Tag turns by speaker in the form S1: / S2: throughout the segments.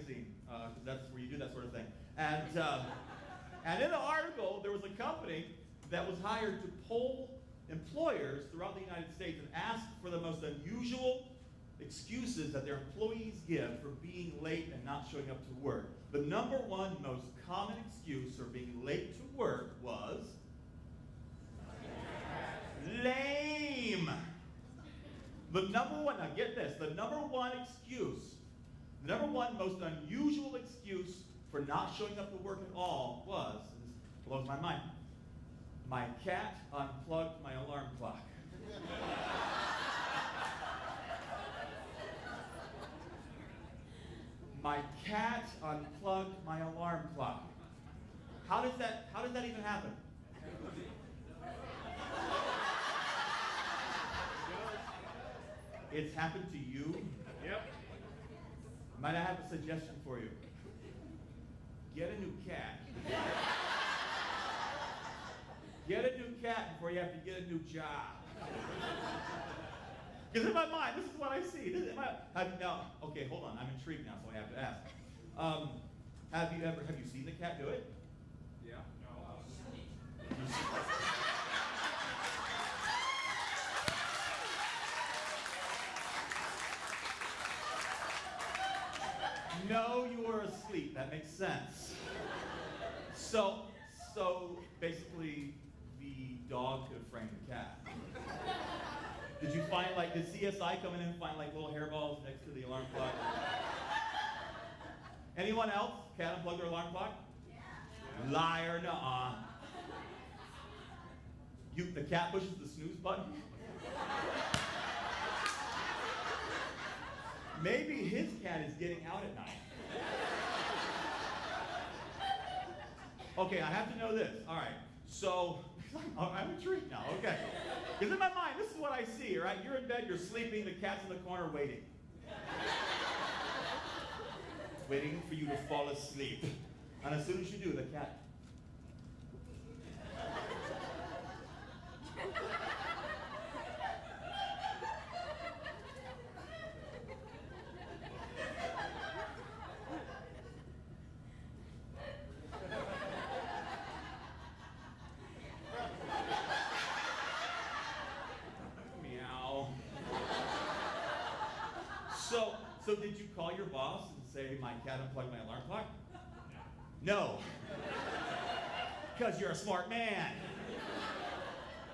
S1: magazine, because that's where you do that sort of thing. And in the article, there was a company that was hired to poll employers throughout the United States and ask for the most unusual excuses that their employees give for being late and not showing up to work. The number one most common excuse for being late to work was lame. The number one, now get this, the number one excuse, the number one most unusual excuse for not showing up to work at all was, this blows my mind, my cat unplugged my alarm clock. My cat unplugged my alarm clock. How does that even happen? It's happened to you?
S2: Yep.
S1: Might I have a suggestion for you? Get a new cat. Get a new cat before you have to get a new job. Because in my mind, this is what I see. Now, okay, hold on. I'm intrigued now, so I have to ask. Have you seen the cat do it?
S2: Yeah. No.
S1: No, you were asleep. That makes sense. So basically, the dog could have framed the cat. Did you find, did CSI come in and find little hairballs next to the alarm clock? Anyone else? Cat unplug their alarm clock?
S3: Yeah.
S1: Liar, nuh-uh. The cat pushes the snooze button? Maybe his cat is getting out at night. Okay, I have to know this. All right, so I'm intrigued now. Okay, because in my mind, this is what I see. Right, you're in bed, you're sleeping, the cat's in the corner waiting, waiting for you to fall asleep. And as soon as you do, the cat. Meow. So did you call your boss and say, my cat unplugged my alarm clock? No. Because you're a smart man.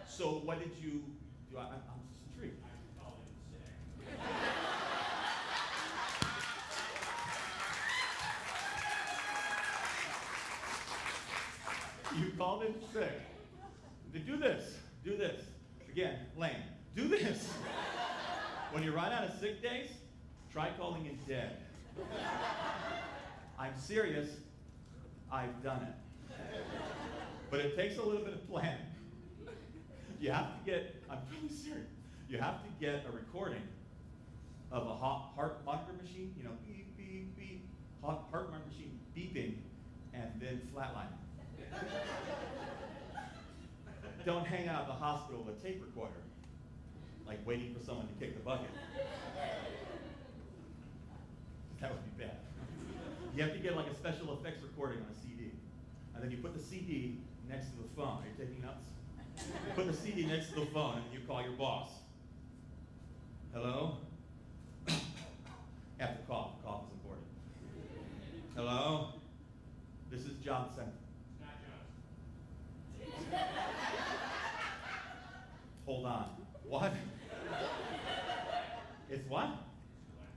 S1: So what did you do? I'm just intrigued.
S2: I called in sick.
S1: You called in sick. Do this. Do this. Again, lame. Do this. When you run out of sick days, try calling in dead. I'm serious. I've done it. But it takes a little bit of planning. You have to get, I'm really serious, you have to get a recording of a heart monitor machine, beep, beep, beep, heart monitor machine beeping, and then flatline. Don't hang out at the hospital with a tape recorder, waiting for someone to kick the bucket. That would be bad. You have to get a special effects recording on a CD. And then you put the CD next to the phone. Are you taking notes? You put the CD next to the phone and you call your boss. Hello? You have to cough. Cough is important. Hello? This is Johnson.
S2: It's not Johnson.
S1: Hold on. What? It's what?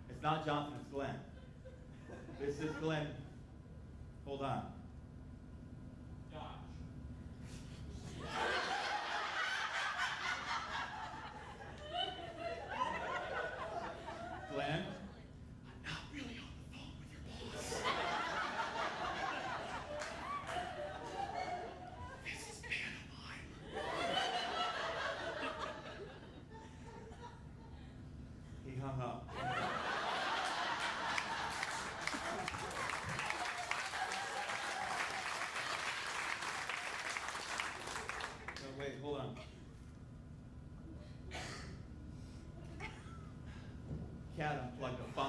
S1: It's not Johnson, it's Glenn. This is Glenn. Hold on.
S2: Dodge.
S1: Glenn, I'm not really on the phone with your boss. This is pantomime. He hung up. No, wait, hold on. Cat unplugged a phone.